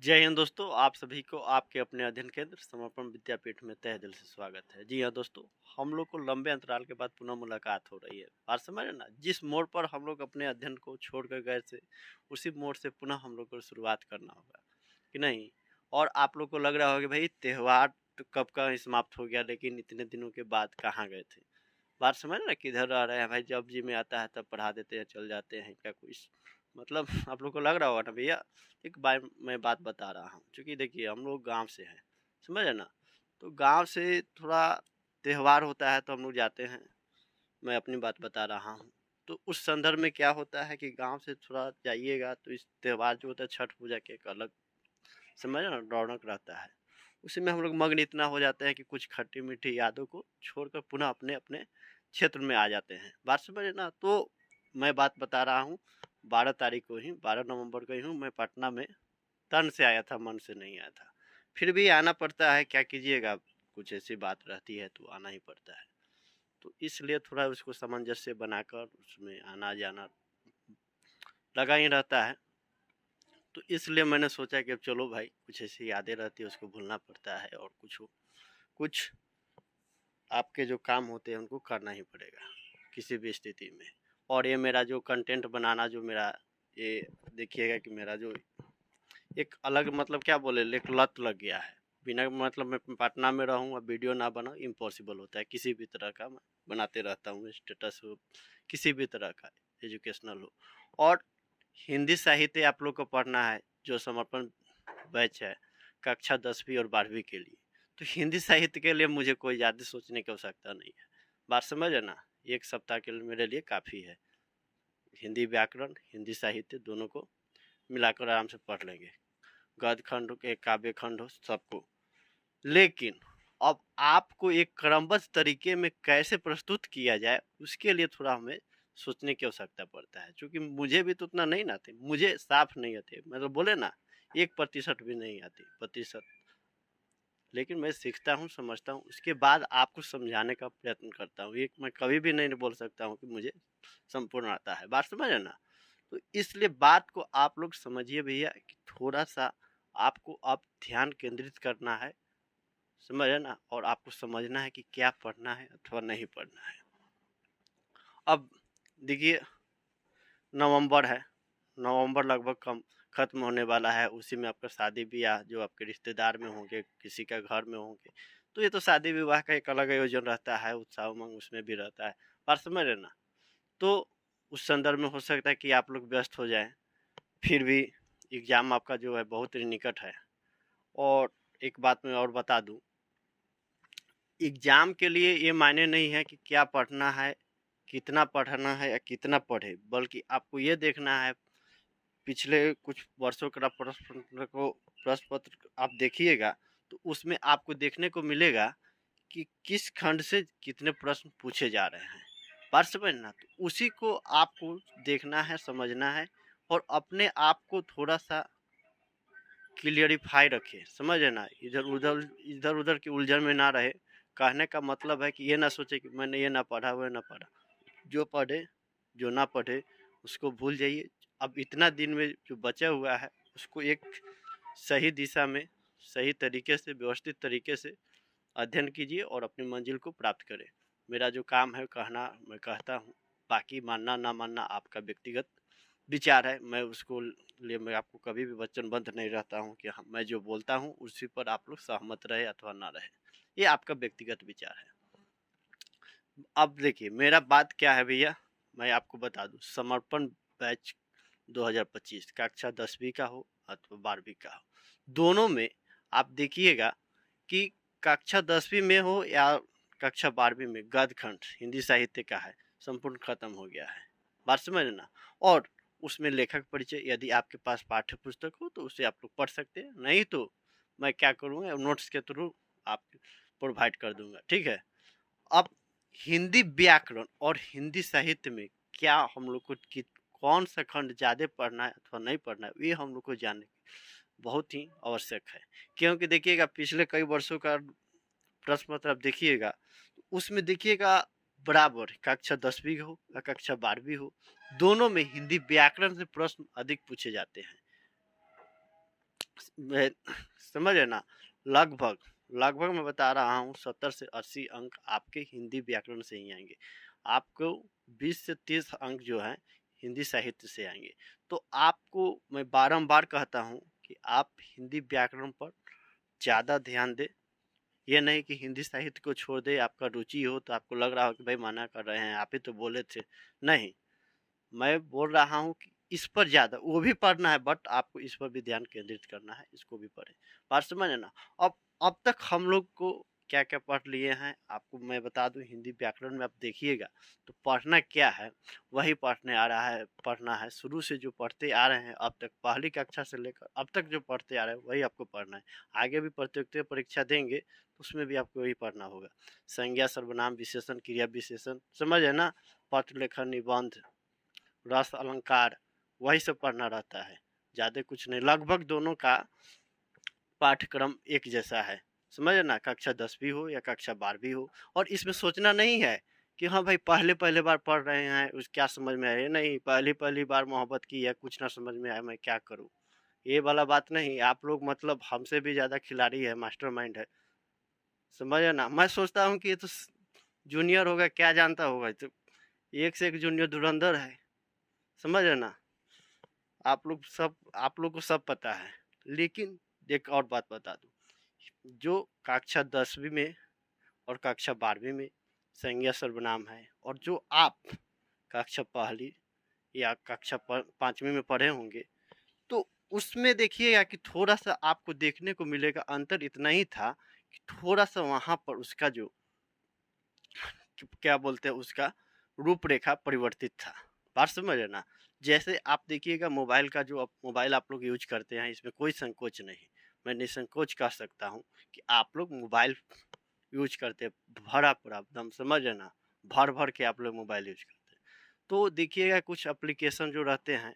जय हिंद दोस्तों, आप सभी को आपके अपने अध्ययन केंद्र समर्पण विद्यापीठ में तहे दिल से स्वागत है। जी हाँ दोस्तों, हम लोग को लंबे अंतराल के बाद पुनः मुलाकात हो रही है। बात समझ रहे ना, जिस मोड़ पर हम लोग अपने अध्ययन को छोड़कर गए थे, उसी मोड़ से पुनः हम लोग को शुरुआत करना होगा कि नहीं। और आप लोग को लग रहा होगा कि भाई त्यौहार तो कब का ही समाप्त हो गया, लेकिन इतने दिनों के बाद कहाँ गए थे। बात समझ रहे ना, किधर रह रहे हैं भाई, जब जी में आता है तब पढ़ा देते हैं, चल जाते हैं, क्या कोई मतलब आप लोग को लग रहा होगा ना भैया। एक बार मैं बात बता रहा हूँ, क्योंकि देखिए हम लोग गांव से हैं, समझ रहे ना। तो गांव से थोड़ा त्यौहार होता है तो हम लोग जाते हैं। मैं अपनी बात बता रहा हूँ। तो उस संदर्भ में क्या होता है कि गांव से थोड़ा जाइएगा तो इस त्यौहार जो होता है छठ पूजा के एक अलग, समझ रहे ना, रौनक रहता है। उसी में हम लोग मग्न इतना हो जाते हैं कि कुछ खट्टी मीठी यादों को छोड़कर पुनः अपने अपने क्षेत्र में आ जाते हैं। बात समझे ना। तो मैं बात बता रहा हूँ, 12 तारीख को ही, 12 नवंबर को ही हूँ मैं पटना में। तन से आया था, मन से नहीं आया था। फिर भी आना पड़ता है, क्या कीजिएगा, कुछ ऐसी बात रहती है तो आना ही पड़ता है। तो इसलिए थोड़ा उसको सामंजस्य बनाकर उसमें आना जाना लगा ही रहता है। तो इसलिए मैंने सोचा कि अब चलो भाई, कुछ ऐसी यादें रहती है उसको भूलना पड़ता है, और कुछ आपके जो काम होते हैं उनको करना ही पड़ेगा किसी भी स्थिति में। और ये मेरा जो कंटेंट बनाना, जो मेरा ये देखिएगा कि मेरा जो एक अलग मतलब क्या बोले, एक लत लग गया है। बिना मतलब मैं पटना में रहूँ और वीडियो ना बनाऊँ, इम्पॉसिबल होता है। किसी भी तरह का मैं बनाते रहता हूँ, स्टेटस हो, किसी भी तरह का एजुकेशनल हो। और हिंदी साहित्य आप लोग को पढ़ना है, जो समर्पण बैच है कक्षा 10वीं और 12वीं के लिए। तो हिंदी साहित्य के लिए मुझे कोई ज़्यादा सोचने की आवश्यकता नहीं है। बात समझ है ना। एक सप्ताह के लिए मेरे लिए काफ़ी है। हिंदी व्याकरण, हिंदी साहित्य दोनों को मिलाकर आराम से पढ़ लेंगे, गद्य खंड हो के काव्य खंड हो सबको। लेकिन अब आपको एक क्रमबद्ध तरीके में कैसे प्रस्तुत किया जाए, उसके लिए थोड़ा हमें सोचने की आवश्यकता पड़ता है। क्योंकि मुझे भी तो उतना नहीं आते, मुझे साफ नहीं आते, मतलब बोले ना 1% भी नहीं आती प्रतिशत। लेकिन मैं सीखता हूँ, समझता हूँ, उसके बाद आपको समझाने का प्रयत्न करता हूँ। एक मैं कभी भी नहीं बोल सकता हूँ कि मुझे संपूर्ण आता है। बात समझे ना। तो इसलिए बात को आप लोग समझिए भैया कि थोड़ा सा आपको अब ध्यान केंद्रित करना है, समझे ना। और आपको समझना है कि क्या पढ़ना है अथवा नहीं पढ़ना है। अब देखिए, नवंबर है, नवंबर लगभग कम खत्म होने वाला है। उसी में आपका शादी ब्याह जो आपके रिश्तेदार में होंगे, किसी का घर में होंगे, तो ये तो शादी विवाह का एक अलग आयोजन रहता है, उत्साह उमंग उसमें भी रहता है। बात समझ रहे ना। तो उस संदर्भ में हो सकता है कि आप लोग व्यस्त हो जाएं। फिर भी एग्ज़ाम आपका जो है बहुत ही निकट है। और एक बात मैं और बता दूं, एग्ज़ाम के लिए ये मायने नहीं है कि क्या पढ़ना है, कितना पढ़ना है या कितना पढ़े, बल्कि आपको ये देखना है पिछले कुछ वर्षों का प्रश्न पत्र आप देखिएगा, तो उसमें आपको देखने को मिलेगा कि किस खंड से कितने प्रश्न पूछे जा रहे हैं। बात समझना। तो उसी को आपको देखना है, समझना है, और अपने आप को थोड़ा सा क्लियरिफाई रखे, समझे ना। इधर उधर की उलझन में ना रहे। कहने का मतलब है कि ये ना सोचे कि मैंने ये ना पढ़ा, वो ना पढ़ा। जो पढ़े, जो ना पढ़े उसको भूल जाइए। अब इतना दिन में जो बचा हुआ है उसको एक सही दिशा में, सही तरीके से, व्यवस्थित तरीके से अध्ययन कीजिए और अपनी मंजिल को प्राप्त करें। मेरा जो काम है कहना, मैं कहता हूँ। बाकी मानना ना मानना आपका व्यक्तिगत विचार है। मैं उसको लिए मैं आपको कभी भी वचनबद्ध नहीं रहता हूँ कि मैं जो बोलता हूँ उसी पर आप लोग सहमत रहे अथवा ना रहे। ये आपका व्यक्तिगत विचार है। अब देखिए मेरा बात क्या है भैया, मैं आपको बता दूं। समर्पण बैच 2025 कक्षा 10वीं का हो अथवा 12वीं का हो, दोनों में आप देखिएगा कि कक्षा 10वीं में हो या कक्षा 12वीं में, गद्य खंड हिंदी साहित्य का है, संपूर्ण खत्म हो गया है। बात समझना। और उसमें लेखक परिचय यदि आपके पास पाठ्य पुस्तक हो तो उसे आप लोग पढ़ सकते हैं, नहीं तो मैं क्या करूँगा, नोट्स के थ्रू आप प्रोवाइड कर दूंगा, ठीक है। अब हिंदी व्याकरण और हिंदी साहित्य में क्या हम लोग को कौन सा खंड ज़्यादा पढ़ना है अथवा नहीं पढ़ना है, ये हम लोग को जानने बहुत ही आवश्यक है। क्योंकि देखिएगा पिछले कई वर्षों का प्रश्न पत्र आप देखिएगा, उसमें देखिएगा बराबर कक्षा 10वीं हो या कक्षा 12वीं हो, दोनों में हिंदी व्याकरण से प्रश्न अधिक पूछे जाते हैं। समझ है ना, लगभग लगभग मैं बता रहा हूँ 70 से 80 अंक आपके हिंदी व्याकरण से ही आएंगे। आपको 20 से 30 अंक जो है हिंदी साहित्य से आएंगे। तो आपको मैं बारंबार कहता हूँ कि आप हिंदी व्याकरण पर ज़्यादा ध्यान दें। ये नहीं कि हिंदी साहित्य को छोड़ दे, आपका रुचि हो तो आपको लग रहा हो कि भाई मना कर रहे हैं, आप ही तो बोले थे। नहीं, मैं बोल रहा हूँ कि इस पर ज़्यादा वो भी पढ़ना है, बट आपको इस पर भी ध्यान केंद्रित करना है, इसको भी पढ़ें। बात समझ है ना। अब तक हम लोग को क्या क्या पढ़ लिए हैं आपको मैं बता दूं। हिंदी व्याकरण में आप देखिएगा तो पढ़ना क्या है, वही पढ़ने आ रहा है, पढ़ना है शुरू से जो पढ़ते आ रहे हैं अब तक, पहली कक्षा से लेकर अब तक जो पढ़ते आ रहे हैं वही आपको पढ़ना है। आगे भी प्रतियोगिता परीक्षा देंगे तो उसमें भी आपको वही पढ़ना होगा। संज्ञा, सर्वनाम, विशेषण, क्रिया विशेषण, समझ है ना, पत्र लेखन, निबंध, रस, अलंकार, वही सब पढ़ना रहता है, ज़्यादा कुछ नहीं। लगभग दोनों का पाठ्यक्रम एक जैसा है, समझ ना, कक्षा 10वीं हो या कक्षा 12वीं हो। और इसमें सोचना नहीं है कि हाँ भाई पहले पहले बार पढ़ रहे हैं उस क्या समझ में आया, नहीं, पहली पहली बार मोहब्बत की है, कुछ ना समझ में आया, मैं क्या करूँ, ये वाला बात नहीं। आप लोग मतलब हमसे भी ज़्यादा खिलाड़ी है, मास्टरमाइंड है, समझ ना। मैं सोचता हूँ कि ये तो जूनियर होगा, क्या जानता होगा, तो एक से एक जूनियर धुरंधर है, समझ ना। आप लोग को सब पता है। लेकिन एक और बात बता दूं, जो कक्षा 10वीं में और कक्षा 12वीं में संज्ञा सर्वनाम है, और जो आप कक्षा पहली या कक्षा 5वीं में पढ़े होंगे, तो उसमें देखिएगा कि थोड़ा सा आपको देखने को मिलेगा, अंतर इतना ही था कि थोड़ा सा वहाँ पर उसका जो क्या बोलते हैं उसका रूपरेखा परिवर्तित था। बात समझ है ना। जैसे आप देखिएगा मोबाइल का जो मोबाइल आप लोग यूज करते हैं, इसमें कोई संकोच नहीं, मैं निसंकोच कह सकता हूँ कि आप लोग मोबाइल यूज करते भरा पूरा एकदम, समझ है ना, भर भर के आप लोग मोबाइल यूज करते हैं। तो देखिएगा कुछ एप्लीकेशन जो रहते हैं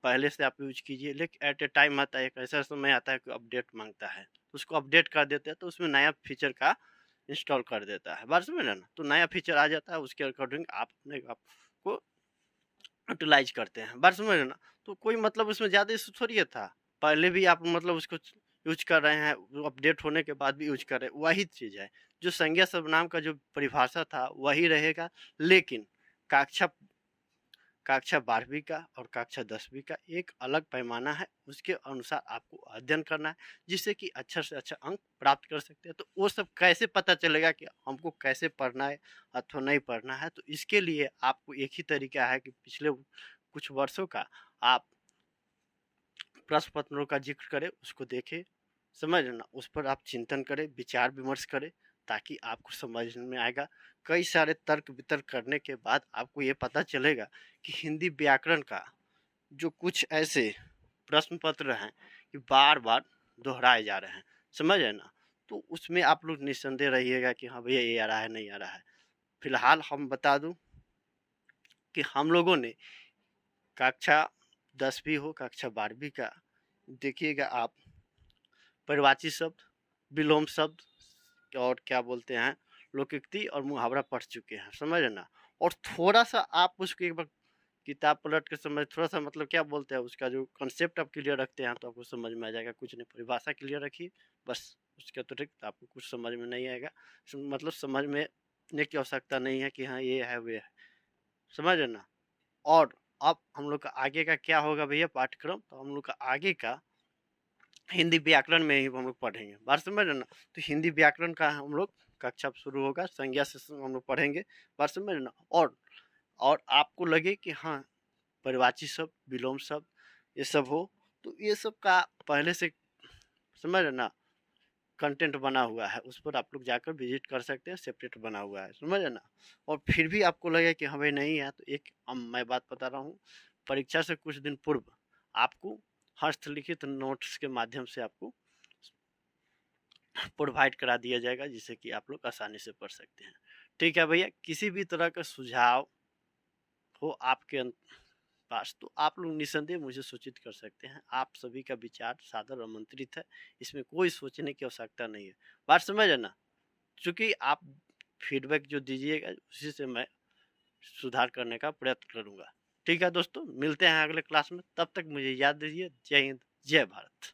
पहले से आप यूज कीजिए, लेकिन एट ए टाइम आता है, एक ऐसा समय आता है कि अपडेट मांगता है, तो उसको अपडेट कर देते हैं, तो उसमें नया फीचर का इंस्टॉल कर देता है। बात समझ ना, तो नया फीचर आ जाता है, उसके अकॉर्डिंग आप अपने आप को यूटिलाइज करते हैं। बात समझ ना। तो कोई मतलब उसमें ज़्यादा इशू थोड़ी था, पहले भी आप मतलब उसको यूज कर रहे हैं, अपडेट होने के बाद भी यूज कर रहे हैं, वही चीज़ है। जो संज्ञा सर्वनाम का जो परिभाषा था वही रहेगा, लेकिन कक्षा कक्षा 12वीं का और कक्षा 10वीं का एक अलग पैमाना है, उसके अनुसार आपको अध्ययन करना है, जिससे कि अच्छा से अच्छा अंक प्राप्त कर सकते हैं। तो वो सब कैसे पता चलेगा कि हमको कैसे पढ़ना है अथवा नहीं पढ़ना है, तो इसके लिए आपको एक ही तरीका है कि पिछले कुछ वर्षों का आप प्रश्न पत्रों का जिक्र करें, उसको देखें, समझ ना, उस पर आप चिंतन करें, विचार विमर्श करें, ताकि आपको समझ में आएगा। कई सारे तर्क वितर्क करने के बाद आपको ये पता चलेगा कि हिंदी व्याकरण का जो कुछ ऐसे प्रश्न पत्र हैं कि बार बार दोहराए जा रहे हैं, समझ है ना, तो उसमें आप लोग निस्संदेह रहिएगा कि हाँ भैया ये आ रहा है, नहीं आ रहा है। फिलहाल हम बता दूं कि हम लोगों ने कक्षा 10वीं हो कक्षा 12वीं का देखिएगा आप परिवाची शब्द, विलोम शब्द और क्या बोलते हैं लोकोक्ति और मुहावरा पढ़ चुके हैं, समझ ना। और थोड़ा सा आप उसको एक बार किताब पलट के समझ, थोड़ा सा मतलब क्या बोलते हैं उसका जो कॉन्सेप्ट आप क्लियर रखते हैं तो आपको समझ में आ जाएगा। कुछ नहीं, परिभाषा क्लियर रखिए बस, उसके अतिरिक्त आपको कुछ समझ में नहीं आएगा। मतलब समझ में की आवश्यकता नहीं है कि हाँ ये है वे है, समझ है ना। और अब हम लोग का आगे का क्या होगा भैया पाठ्यक्रम, तो हम लोग का आगे का हिंदी व्याकरण में ही हम लोग पढ़ेंगे, बात समझ रहे ना। तो हिंदी व्याकरण का हम लोग कक्षा शुरू होगा, संज्ञा से हम लोग पढ़ेंगे, बात समझ रहे ना। और आपको लगे कि हाँ परिवाची शब्द, विलोम शब्द ये सब हो, तो ये सब का पहले से समझ रहे ना कंटेंट बना हुआ है, उस पर आप लोग जाकर विजिट कर सकते हैं, सेपरेट बना हुआ है, समझ रहे ना। और फिर भी आपको लगे कि हमें नहीं है, तो एक मैं बात बता रहा हूँ, परीक्षा से कुछ दिन पूर्व आपको हस्तलिखित नोट्स के माध्यम से आपको प्रोवाइड करा दिया जाएगा, जिससे कि आप लोग आसानी से पढ़ सकते हैं। ठीक है भैया, किसी भी तरह का सुझाव हो आपके पास तो आप लोग निसंदेह मुझे सूचित कर सकते हैं। आप सभी का विचार सादर आमंत्रित है, इसमें कोई सोचने की आवश्यकता नहीं है, बात समझ है ना। चूंकि आप फीडबैक जो दीजिएगा उसी से मैं सुधार करने का प्रयत्न करूंगा। ठीक है दोस्तों, मिलते हैं अगले क्लास में, तब तक मुझे याद दीजिए। जय हिंद, जय भारत।